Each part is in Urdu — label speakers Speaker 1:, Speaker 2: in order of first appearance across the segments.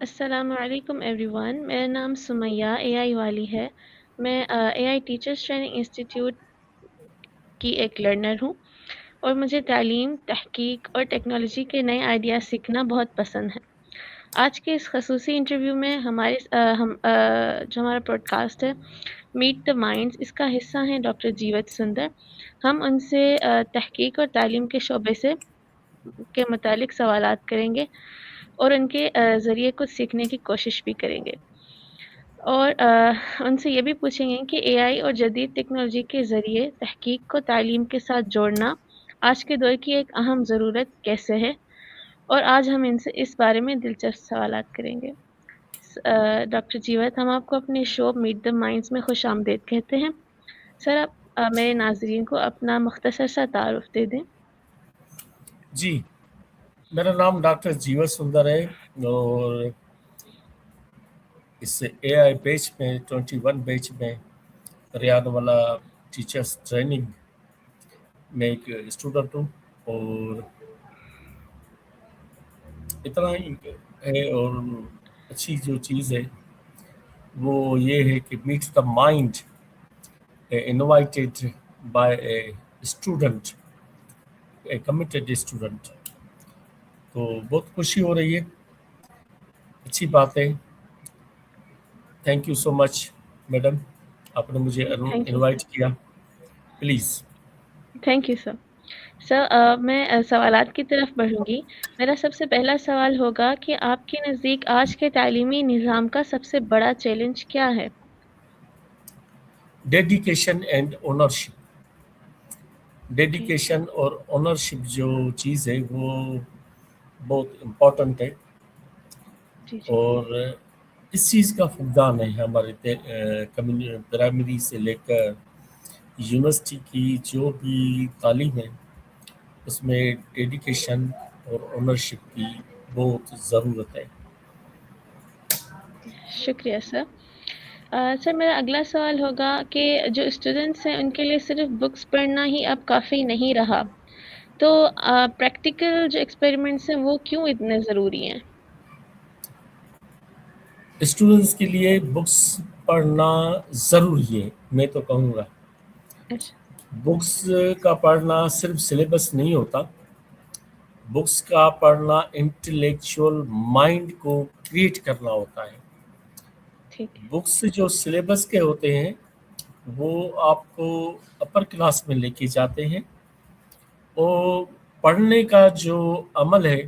Speaker 1: السلام علیکم ایوری ون، میرا نام سمیہ اے آئی والی ہے۔ میں اے آئی ٹیچرس ٹریننگ انسٹیٹیوٹ کی ایک لرنر ہوں، اور مجھے تعلیم، تحقیق اور ٹیکنالوجی کے نئے آئیڈیاز سیکھنا بہت پسند ہے۔ آج کے اس خصوصی انٹرویو میں جو ہمارا پوڈ کاسٹ ہے میٹ دا مائنڈز، اس کا حصہ ہیں ڈاکٹر جیوت سندر۔ ہم ان سے تحقیق اور تعلیم کے شعبے کے متعلق سوالات کریں گے، اور ان کے ذریعے کچھ سیکھنے کی کوشش بھی کریں گے، اور ان سے یہ بھی پوچھیں گے کہ اے آئی اور جدید ٹیکنالوجی کے ذریعے تحقیق کو تعلیم کے ساتھ جوڑنا آج کے دور کی ایک اہم ضرورت کیسے ہے، اور آج ہم ان سے اس بارے میں دلچسپ سوالات کریں گے۔ ڈاکٹر جیوت، ہم آپ کو اپنے شو میٹ دا مائنڈز میں خوش آمدید کہتے ہیں۔ سر، آپ میرے ناظرین کو اپنا مختصر سا تعارف دے دیں۔
Speaker 2: جی، میرا نام ڈاکٹر جیوت سندر ہے، اور اس اے آئی بیچ میں 21 بیچ میں ریاض والا ٹیچرس ٹریننگ میں ایک اسٹوڈنٹ ہوں، اور اتنا ہی ہے۔ اور اچھی جو چیز ہے وہ یہ ہے کہ meet the mind invited by a student, a committed student, تو بہت خوشی ہو رہی ہے، اچھی بات ہے۔ Thank you so much madam, آپ نے مجھے
Speaker 1: تھینک یو
Speaker 2: انوائٹ کیا، please.
Speaker 1: Thank you sir. Sir, میں سوالات کی طرف بڑھوں گی۔ میرا سب سے پہلا سوال ہوگا کہ آپ کے نزدیک آج کے تعلیمی نظام کا سب سے بڑا چیلنج کیا ہے؟
Speaker 2: Dedication and ownership.
Speaker 1: جی
Speaker 2: ڈیڈیکیشن اور اونرشپ جو چیز ہے وہ بہت امپورٹنٹ ہے،
Speaker 1: جی جی
Speaker 2: اور اس چیز کا فقدان ہے ہمارے پرائمری سے لے کر یونیورسٹی کی جو بھی تعلیم ہے، اس میں ڈیڈیکیشن اور اونرشپ کی بہت ضرورت ہے۔
Speaker 1: شکریہ سر۔ سر، میرا اگلا سوال ہوگا کہ جو اسٹوڈنٹس ہیں ان کے لیے صرف بکس پڑھنا ہی اب کافی نہیں رہا، تو پریکٹیکل جو ایکسپیریمنٹس ہیں وہ کیوں اتنے ضروری ہیں؟
Speaker 2: اسٹوڈنٹس کے لیے بکس پڑھنا ضروری ہے، میں تو کہوں گا۔
Speaker 1: اچھا،
Speaker 2: بکس کا پڑھنا صرف سلیبس نہیں ہوتا، بکس کا پڑھنا انٹلیکچوئل مائنڈ کو کریٹ کرنا ہوتا ہے۔
Speaker 1: ٹھیک ہے۔
Speaker 2: بکس جو سلیبس کے ہوتے ہیں وہ آپ کو اپر کلاس میں لے کے جاتے ہیں، اور پڑھنے کا جو عمل ہے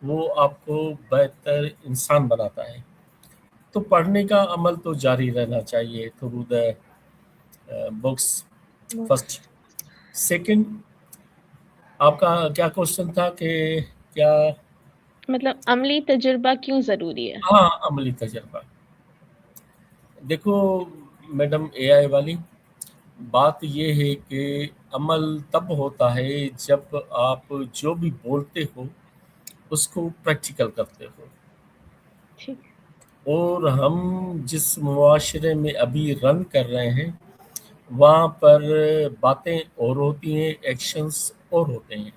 Speaker 2: وہ آپ کو بہتر انسان بناتا ہے۔ تو پڑھنے کا عمل تو جاری رہنا چاہیے through the books,
Speaker 1: books.
Speaker 2: First. Second, آپ کا کیا کوشچن تھا کہ کیا؟
Speaker 1: مطلب عملی تجربہ کیوں ضروری ہے؟
Speaker 2: ہاں، عملی تجربہ۔ دیکھو میڈم اے آئی والی، بات یہ ہے کہ عمل تب ہوتا ہے جب آپ جو بھی بولتے ہو اس کو پریکٹیکل کرتے ہو،
Speaker 1: ٹھیک۔
Speaker 2: اور ہم جس معاشرے میں ابھی رن کر رہے ہیں وہاں پر باتیں اور ہوتی ہیں، ایکشنز اور ہوتے ہیں۔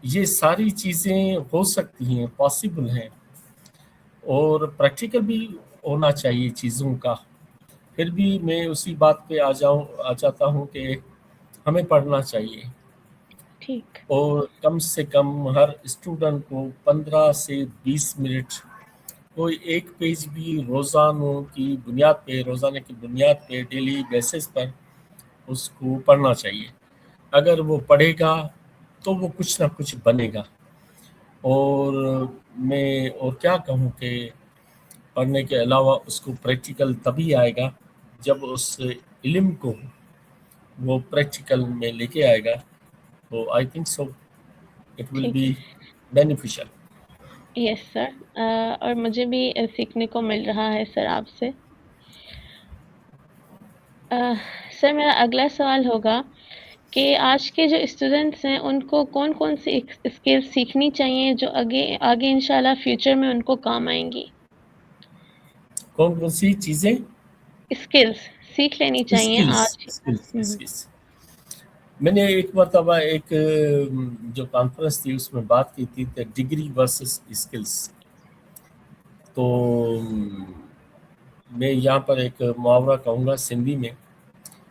Speaker 2: یہ ساری چیزیں ہو سکتی ہیں، پاسبل ہیں، اور پریکٹیکل بھی ہونا چاہیے چیزوں کا۔ پھر بھی میں اسی بات پہ آ جاتا ہوں کہ ہمیں پڑھنا چاہیے،
Speaker 1: ٹھیک۔
Speaker 2: اور کم سے کم ہر اسٹوڈنٹ کو 15 سے 20 منٹ کوئی ایک پیج بھی روزانہ کی بنیاد پہ ڈیلی بیسس پر اس کو پڑھنا چاہیے۔ اگر وہ پڑھے گا تو وہ کچھ نہ کچھ بنے گا۔ اور میں اور کیا کہوں کہ پڑھنے کے علاوہ اس کو پریکٹیکل تبھی آئے گا جب اس علم کو وہ پریکٹیکل میں لے کے آئے گا، تو I think so it will
Speaker 1: ٹھیک۔
Speaker 2: Be beneficial.
Speaker 1: یس سر، اور مجھے بھی سیکھنے کو مل رہا ہے سر آپ سے۔ سر، میرا اگلا سوال ہوگا کہ آج کے جو اسٹوڈنٹس ہیں ان کو کون کون سی اسکل سیکھنی چاہیے جو آگے انشاءاللہ فیوچر میں ان کو کام آئیں گی؟
Speaker 2: کون کون سی چیزیں؟
Speaker 1: اسکلز سیکھ لینی چاہیے آج۔
Speaker 2: اسکلز میں نے ایک مرتبہ ایک جو کانفرنس تھی اس میں بات کی تھی ڈگری ورسز اسکلز۔ تو میں یہاں پر ایک محاورہ کہوں گا سندھی میں.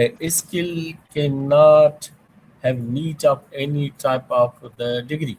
Speaker 2: A skill cannot have need of any type of the degree.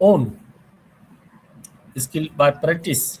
Speaker 2: own, skill by practice,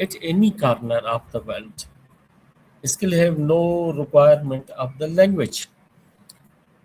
Speaker 2: at any corner of the world. Skill have no requirement of the language.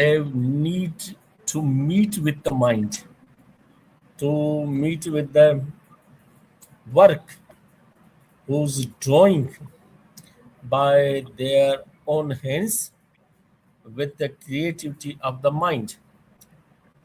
Speaker 2: have need to meet with the mind, to meet with the work, who's drawing by their own hands with the creativity of the mind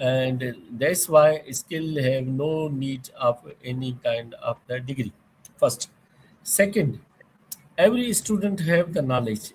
Speaker 2: And that's why skill have no need of any kind of the degree. First. Second, every student have the knowledge.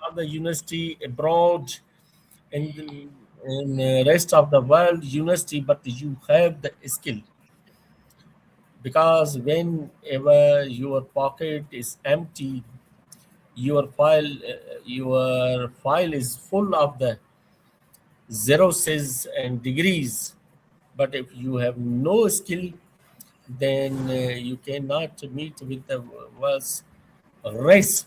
Speaker 2: to the university abroad in the rest of the world university, but you have the skill. Because whenever your pocket is empty, your file is full of the zeros and degrees. But if you have no skill, then you cannot meet with the world's race.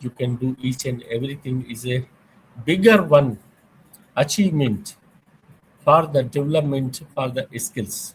Speaker 2: you can do each and everything is a bigger one achievement for the development for the skills.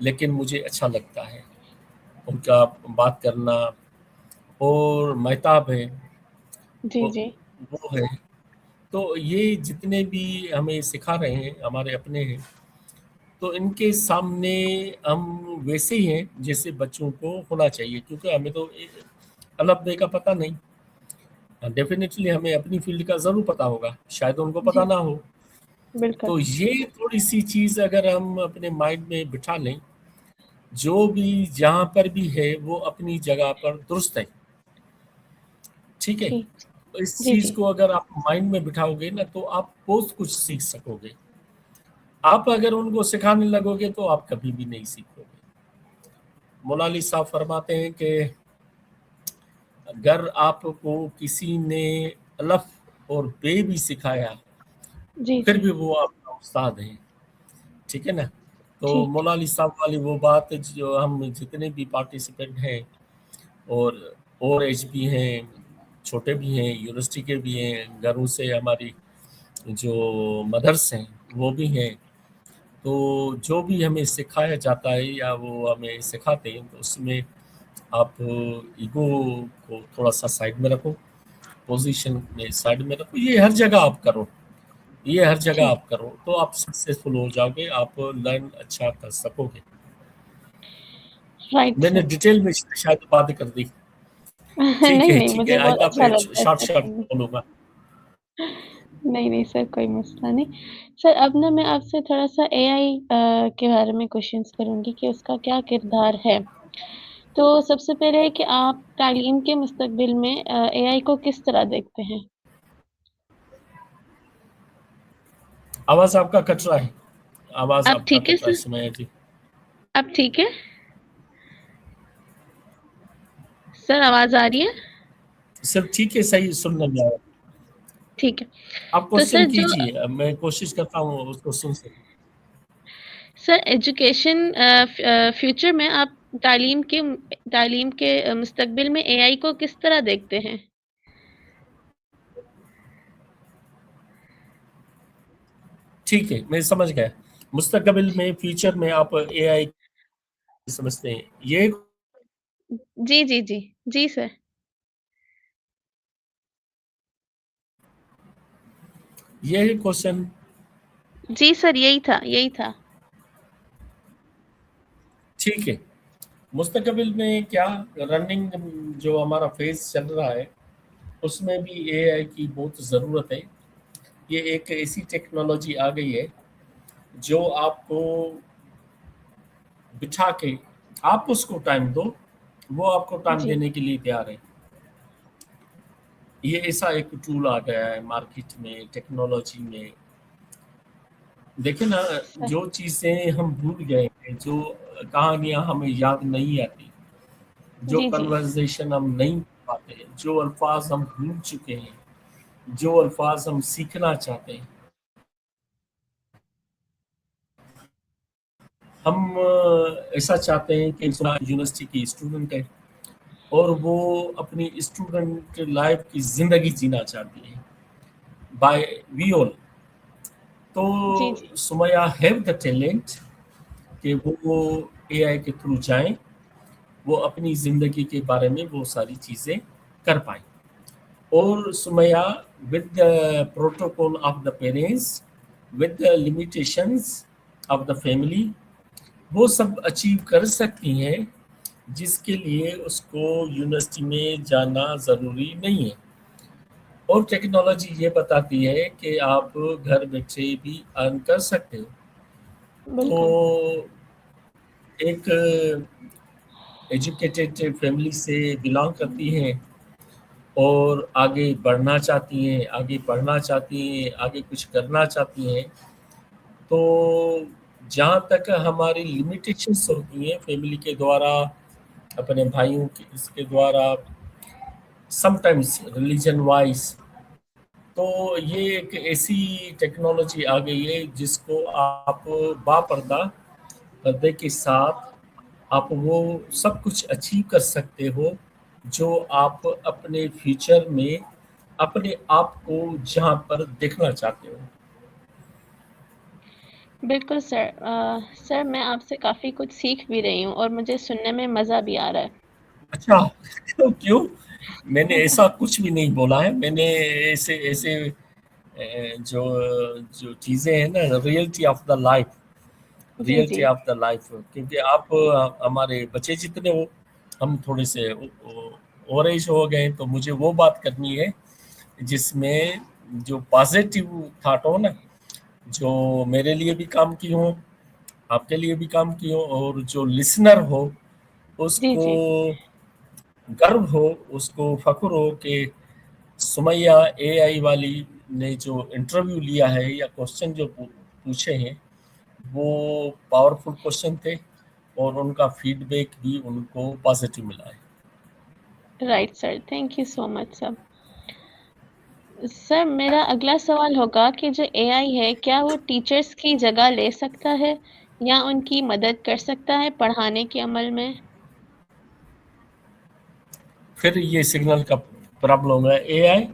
Speaker 2: لیکن مجھے اچھا لگتا ہے ان کا بات کرنا. اور مہتاب ہے
Speaker 1: جی
Speaker 2: وہ
Speaker 1: جی
Speaker 2: وہ ہے. تو یہ جتنے بھی ہمیں سکھا رہے ہیں ہمارے اپنے ہیں، تو ان کے سامنے ہم ویسے ہی ہیں جیسے بچوں کو ہونا چاہیے، کیونکہ ہمیں تو الف بے کا پتہ نہیں. ڈیفینیٹلی ہمیں اپنی فیلڈ کا ضرور پتہ ہوگا، شاید ان کو
Speaker 1: جی
Speaker 2: پتہ نہ ہو.
Speaker 1: بالکل
Speaker 2: تو یہ تھوڑی سی چیز اگر ہم اپنے مائنڈ میں بٹھا لیں، جو بھی جہاں پر بھی ہے وہ اپنی جگہ پر درست ہے. ٹھیک ہے،
Speaker 1: ٹھیک.
Speaker 2: تو اس
Speaker 1: جی
Speaker 2: چیز
Speaker 1: جی
Speaker 2: کو اگر آپ مائنڈ میں بٹھاؤ گے نا تو آپ بہت کچھ سیکھ سکو گے. آپ اگر ان کو سکھانے لگو گے تو آپ کبھی بھی نہیں سیکھو گے. مولالی صاحب فرماتے ہیں کہ اگر آپ کو کسی نے الف اور بے بھی سکھایا
Speaker 1: جی
Speaker 2: پھر
Speaker 1: جی
Speaker 2: بھی وہ آپ کا استاد ہیں. ٹھیک ہے نا. تو
Speaker 1: ٹھیک.
Speaker 2: مولالی صاحب والی وہ بات جو ہم جتنے بھی پارٹیسپینٹ ہیں اور ایج بھی ہیں، چھوٹے بھی ہیں، یونیورسٹی کے بھی ہیں، گھروں سے ہماری جو مدرس ہیں وہ بھی ہیں، تو جو بھی ہمیں سکھایا جاتا ہے یا وہ ہمیں سکھاتے ہیں تو اس میں آپ ایگو کو تھوڑا سا سائڈ میں رکھو، پوزیشن میں سائڈ میں رکھو. یہ ہر جگہ آپ کرو، یہ ہر جگہ
Speaker 1: ٹھیک.
Speaker 2: آپ کرو تو آپ سکسیزفل ہو جاؤ گے، آپ لرن اچھا کر سکو گے.
Speaker 1: رائٹ
Speaker 2: میں نے
Speaker 1: سر.
Speaker 2: ڈیٹیل میں شاید بات کر دی. ٹھیک
Speaker 1: نہیں
Speaker 2: ہے
Speaker 1: نہیں،
Speaker 2: ٹھیک ہے،
Speaker 1: مجھے بہت
Speaker 2: آئندہ
Speaker 1: اچھا
Speaker 2: پہ
Speaker 1: لگتا ہے
Speaker 2: شارٹ
Speaker 1: سر
Speaker 2: شارٹ
Speaker 1: سننے.
Speaker 2: بولوں گا.
Speaker 1: نہیں نہیں سر، کوئی مسئلہ نہیں. سر اب نا میں آپ سے تھوڑا سا اے آئی کے بارے میں کوشچنس کروں گی کہ اس کا کیا کردار ہے. تو سب سے پہلے ہے کہ آپ تعلیم کے مستقبل میں اے آئی کو کس طرح دیکھتے ہیں؟
Speaker 2: آواز آپ کا کٹ رہا ہے، آواز
Speaker 1: اب
Speaker 2: آپ کا
Speaker 1: ٹھیک ہے
Speaker 2: کٹ رہا ہے
Speaker 1: سر؟
Speaker 2: سمیہ جی.
Speaker 1: اب ٹھیک ہے سر؟ آواز آ رہی ہے؟
Speaker 2: سب ٹھیک ہے، صحیح سننے میں آیا.
Speaker 1: ٹھیک ہے.
Speaker 2: آپ
Speaker 1: تو سر
Speaker 2: کوشچن
Speaker 1: جو
Speaker 2: کیجیے، میں کوشش کرتا ہوں اس کو سن سکوں.
Speaker 1: سر ایجوکیشن فیوچر میں آپ تعلیم کے مستقبل میں اے آئی کو کس طرح دیکھتے ہیں؟
Speaker 2: ٹھیک ہے، میں سمجھ گیا. مستقبل میں فیوچر میں آپ اے آئی سمجھتے ہیں،
Speaker 1: جی جی جی جی سر.
Speaker 2: یہ کوشچن.
Speaker 1: جی سر، یہی تھا.
Speaker 2: ٹھیک ہے، مستقبل میں کیا رننگ جو ہمارا فیز چل رہا ہے اس میں بھی اے آئی کی بہت ضرورت ہے. یہ ایک ایسی ٹیکنالوجی آ گئی ہے جو آپ کو بٹھا کے آپ اس کو ٹائم دو، وہ آپ کو ٹائم
Speaker 1: جی
Speaker 2: دینے کے لیے تیار ہے. یہ ایسا ایک ٹول آ گیا ہے مارکیٹ میں، ٹیکنالوجی میں. دیکھیں نا،
Speaker 1: سر.
Speaker 2: جو چیزیں ہم بھول گئے ہیں، جو کہانیاں ہمیں یاد نہیں آتی، جو
Speaker 1: جی جی
Speaker 2: کنورزیشن ہم نہیں پاتے، جو الفاظ ہم بھول چکے ہیں، جو الفاظ ہم سیکھنا چاہتے ہیں. ہم ایسا چاہتے ہیں کہ یونیورسٹی کی اسٹوڈنٹ ہے اور وہ اپنی اسٹوڈنٹ لائف کی زندگی جینا چاہتی ہے بائی وی آل. تو
Speaker 1: جی جی
Speaker 2: سمیہ ہیو دا ٹیلنٹ کہ وہ اے آئی کے تھرو جائیں، وہ اپنی زندگی کے بارے میں وہ ساری چیزیں کر پائیں. اور Sumaiya with the protocol of the parents, with the limitations of the family، وہ سب اچیو کر سکتی ہیں جس کے لیے اس کو یونیورسٹی میں جانا ضروری نہیں ہے. اور ٹیکنالوجی یہ بتاتی ہے کہ آپ گھر بیٹھے بھی ارن کر سکتے ہو. تو
Speaker 1: بالکل.
Speaker 2: ایک ایجوکیٹڈ فیملی سے بلانگ کرتی ہیں اور آگے بڑھنا چاہتی ہیں، آگے پڑھنا چاہتی ہیں، آگے کچھ کرنا چاہتی ہیں، تو جہاں تک ہماری لمیٹیشنس ہوتی ہیں فیملی کے دوارا، اپنے بھائیوں کے اس کے دوارا، سم ٹائمز ریلیجن وائز، تو یہ ایک ایسی ٹیکنالوجی آ گئی ہے جس کو آپ باپردہ پردے کے ساتھ آپ وہ سب کچھ اچیو کر سکتے ہو جو آپ اپنے فیوچر میں اپنے آپ کو جہاں پر دیکھنا چاہتے ہو.
Speaker 1: بالکل سر، سر میں آپ سے کافی کچھ سیکھ بھی رہی ہوں اور مجھے سننے میں مزہ بھی آ رہا
Speaker 2: اچھا کیوں؟ میں نے ایسا کچھ بھی نہیں بولا ہے. میں نے ایسے ایسے جو جو چیزیں ہیں نا، ریئلٹی آف دا لائف،
Speaker 1: جی جی
Speaker 2: ریئلٹی آف دا لائف، کیونکہ آپ ہمارے بچے جتنے ہو، ہم تھوڑے سے اوور ایج ہو گئے، تو مجھے وہ بات کرنی ہے جس میں جو پازیٹیو تھاٹ ہو نا، جو میرے لیے بھی کام کی ہوں، آپ کے لیے بھی کام کی ہوں، اور جو لسنر ہو اس
Speaker 1: جی
Speaker 2: کو
Speaker 1: جی
Speaker 2: گرو ہو، اس کو فخر ہو کہ سمیہ اے آئی والی نے جو انٹرویو لیا ہے یا کوشچن جو پوچھے ہیں وہ پاورفل کوشچن تھے، اور ان کا فیڈ بیک بھی ان کو پازیٹیو ملا ہے.
Speaker 1: Right sir, thank you so much sir. Sir میرا اگلا سوال ہوگا کہ جو اے آئی ہے کیا وہ ٹیچرز کی جگہ لے سکتا ہے یا ان کی مدد کر سکتا ہے پڑھانے کے عمل میں؟
Speaker 2: پھر یہ سگنل کا پرابلم ہے. اے آئی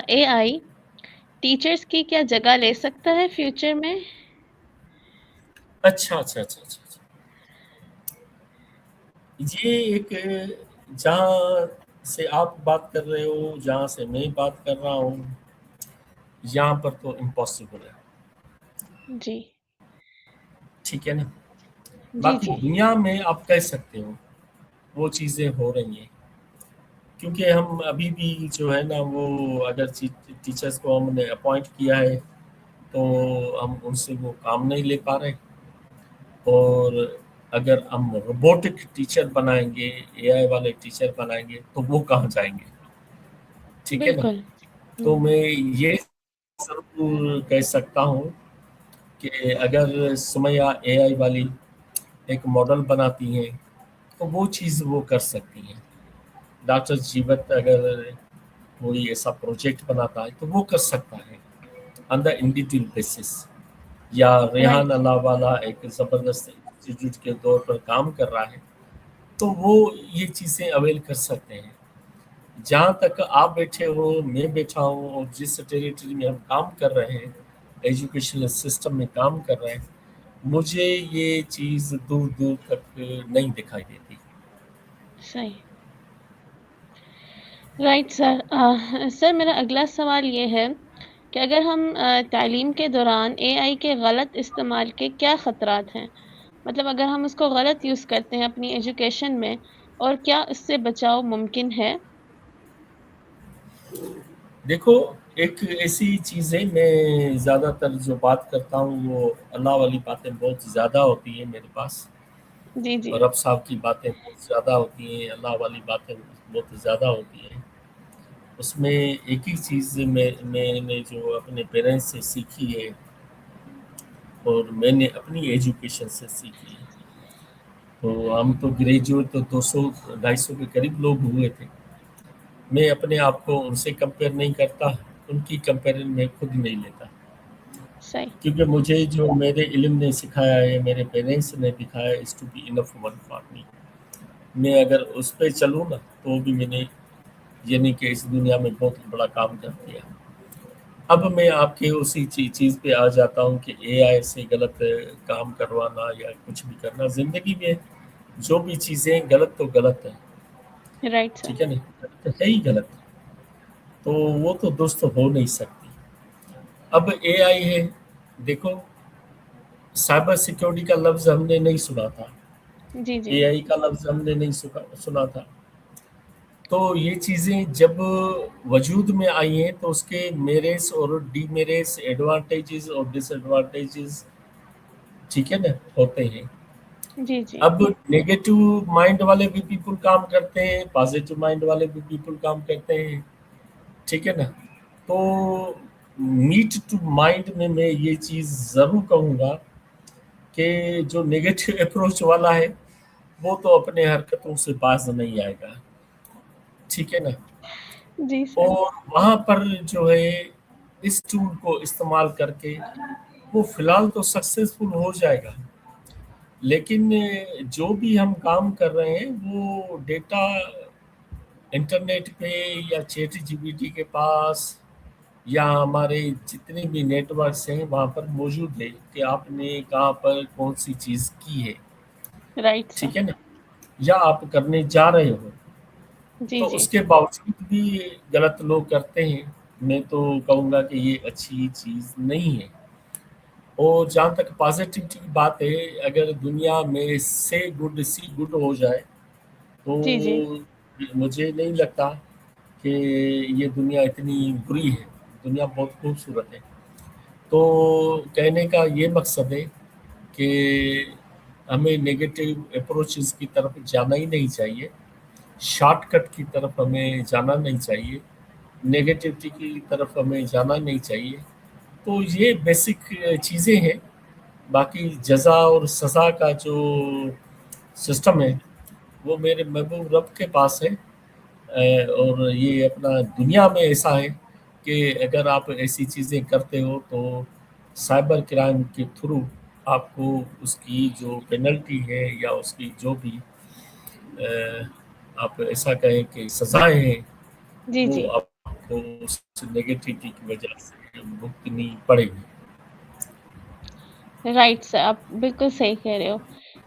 Speaker 1: اے آئی ٹیچرز کی کیا جگہ لے سکتا ہے فیوچر میں؟
Speaker 2: اچھا اچھا اچھا اچھا اچھا. یہ ایک جہاں سے آپ بات کر رہے ہو، جہاں سے میں بات کر رہا ہوں، یہاں پر تو امپاسبل ہے.
Speaker 1: جی
Speaker 2: ٹھیک ہے نا.
Speaker 1: جی
Speaker 2: باقی
Speaker 1: جی
Speaker 2: دنیا میں آپ کہہ سکتے ہو وہ چیزیں ہو رہی ہیں، کیونکہ ہم ابھی بھی جو ہے نا، وہ اگر ٹیچرس کو ہم نے اپوائنٹ کیا ہے تو ہم ان سے وہ کام نہیں لے پا رہے. اور اگر ہم روبوٹک ٹیچر بنائیں گے، اے آئی والے ٹیچر بنائیں گے، تو وہ کہاں جائیں گے؟ ٹھیک ہے نا.
Speaker 1: بالکل.
Speaker 2: تو میں یہ ضرور کہہ سکتا ہوں کہ اگر سمیہ اے آئی والی ایک ماڈل بناتی ہیں تو وہ چیز وہ کر سکتی ہیں. ڈاکٹر جیوت اگر کوئی ایسا پروجیکٹ بناتا ہے تو وہ کر سکتا ہے آن دا انڈیویجول بیسس. یا ریحان
Speaker 1: رائٹ
Speaker 2: اللہ والا ایک زبردست انسٹیٹیوٹ کے طور پر کام کر رہا ہے، تو وہ یہ چیزیں اویل کر سکتے ہیں. جہاں تک آپ بیٹھے ہو، میں بیٹھا ہوں، اور جس ٹیریٹری میں ہم کام کر رہے ہیں، ایجوکیشنل سسٹم میں کام کر رہے ہیں، مجھے یہ چیز دور دور تک نہیں دکھائی دیتی.
Speaker 1: صحیح. Right sir. سر میرا اگلا سوال یہ ہے کہ اگر ہم تعلیم کے دوران اے آئی کے غلط استعمال کے کیا خطرات ہیں؟ مطلب اگر ہم اس کو غلط یوز کرتے ہیں اپنی ایجوکیشن میں، اور کیا اس سے بچاؤ ممکن ہے؟
Speaker 2: دیکھو، ایک ایسی چیز ہے، میں زیادہ تر جو بات کرتا ہوں وہ اللہ والی باتیں بہت زیادہ ہوتی ہیں میرے پاس،
Speaker 1: جی جی
Speaker 2: اور رب صاحب کی باتیں بہت زیادہ ہوتی ہیں، اللہ والی باتیں بہت زیادہ ہوتی ہیں. اس میں ایک ہی چیز میں نے جو اپنے پیرنٹس سے سیکھی ہے، اور میں نے اپنی ایجوکیشن سے سیکھی ہے. تو ہم تو گریجویٹ تو 200-250 کے قریب لوگ ہوئے تھے. میں اپنے آپ کو ان سے کمپیئر نہیں کرتا، ان کی کمپیرن میں خود نہیں لیتا،
Speaker 1: صحیح.
Speaker 2: کیونکہ مجھے جو میرے علم نے سکھایا ہے، میرے پیرنٹس نے دکھایا ہے، اس to be enough one for me. میں اگر اس پہ چلوں نا تو بھی میں نے یعنی کہ اس دنیا میں بہت بڑا کام کر دیا. اب میں آپ کے اسی چیز پہ آ جاتا ہوں کہ اے آئی سے غلط کام کروانا یا کچھ بھی کرنا، زندگی میں جو بھی چیزیں غلط تو غلط ہے.
Speaker 1: رائٹ سر.
Speaker 2: ٹھیک ہے نا، غلط ہے ہی غلط، تو وہ تو دوست ہو نہیں سکتی. اب اے آئی ہے، دیکھو سائبر سیکیورٹی کا لفظ ہم نے نہیں سنا تھا،
Speaker 1: جی جی
Speaker 2: اے آئی کا لفظ ہم نے نہیں سنا تھا. تو یہ چیزیں جب وجود میں آئی ہیں تو اس کے میرٹس اور ڈی میرٹس، ایڈوانٹیجز اور ڈس ایڈوانٹیجز، ٹھیک ہے نا، ہوتے ہیں.
Speaker 1: جی جی
Speaker 2: اب نیگیٹو مائنڈ والے بھی پیپل کام کرتے ہیں، پازیٹو مائنڈ والے بھی پیپل کام کرتے ہیں. ٹھیک ہے نا. تو میٹ ٹو مائنڈ میں یہ چیز ضرور کہوں گا کہ جو نیگیٹو اپروچ والا ہے وہ تو اپنے حرکتوں سے باز نہیں آئے گا. ٹھیک ہے نا.
Speaker 1: جی سر.
Speaker 2: اور وہاں پر جو ہے اس ٹول کو استعمال کر کے وہ فی الحال تو سکسیزفل ہو جائے گا، لیکن جو بھی ہم کام کر رہے ہیں وہ ڈیٹا انٹرنیٹ پہ یا چیٹ جی پی ٹی کے پاس یا ہمارے جتنے بھی نیٹورکس ہیں وہاں پر موجود ہے کہ آپ نے کہاں پر کون سی چیز کی ہے،
Speaker 1: رائٹ سر.
Speaker 2: ٹھیک ہے نا، یا آپ کرنے جا رہے ہو.
Speaker 1: جی
Speaker 2: تو
Speaker 1: جی
Speaker 2: اس کے باوجود بھی غلط لوگ کرتے ہیں. میں تو کہوں گا کہ یہ اچھی چیز نہیں ہے. اور جہاں تک پازیٹیوٹی کی بات ہے، اگر دنیا میں سے گڈ سی گڈ ہو جائے تو
Speaker 1: جی جی
Speaker 2: مجھے نہیں لگتا کہ یہ دنیا اتنی بری ہے. دنیا بہت خوبصورت ہے. تو کہنے کا یہ مقصد ہے کہ ہمیں نگیٹو اپروچز کی طرف جانا ہی نہیں چاہیے، شارٹ کٹ کی طرف ہمیں جانا نہیں چاہیے، نگیٹیوٹی کی طرف ہمیں جانا نہیں چاہیے. تو یہ بیسک چیزیں ہیں. باقی جزا اور سزا کا جو سسٹم ہے وہ میرے محبوب رب کے پاس ہے. اور یہ اپنا دنیا میں ایسا ہے کہ اگر آپ ایسی چیزیں کرتے ہو تو سائبر کرائم کے تھرو آپ کو اس کی جو پینلٹی ہے یا اس کی جو بھی آپ ایسا کہیں کہ سزائیں ہیں
Speaker 1: جی
Speaker 2: وہ
Speaker 1: جی
Speaker 2: آپ کو اس نگیٹیوٹی کی وجہ سے بھگتنی پڑے گی.
Speaker 1: رائٹ سر، آپ بالکل صحیح کہہ رہے ہو.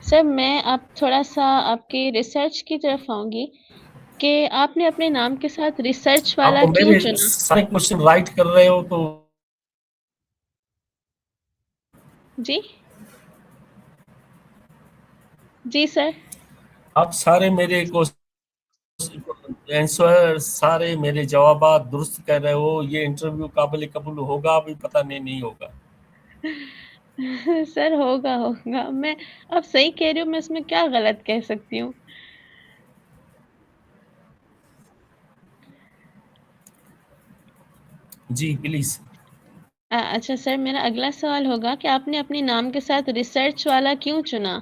Speaker 1: سر میں اب تھوڑا سا آپ کی ریسرچ کی طرف آؤں گی کہ آپ نے اپنے نام کے ساتھ ریسرچ
Speaker 2: آپ
Speaker 1: والا کیوں
Speaker 2: میرے
Speaker 1: چنا؟
Speaker 2: سارے کوشچن رائٹ کر رہے ہو تو
Speaker 1: جی جی سر.
Speaker 2: آپ سارے میرے آنسر، سارے میرے جوابات درست کر رہے ہو. یہ انٹرویو قابل قبول ہوگا بھی پتہ نہیں ہوگا.
Speaker 1: سر ہوگا ہوگا. میں آپ صحیح کہہ رہی ہوں، میں اس میں کیا غلط کہہ سکتی ہوں؟
Speaker 2: جی پلیز.
Speaker 1: اچھا سر، میرا اگلا سوال ہوگا کہ آپ نے اپنے نام کے ساتھ ریسرچ والا کیوں چنا؟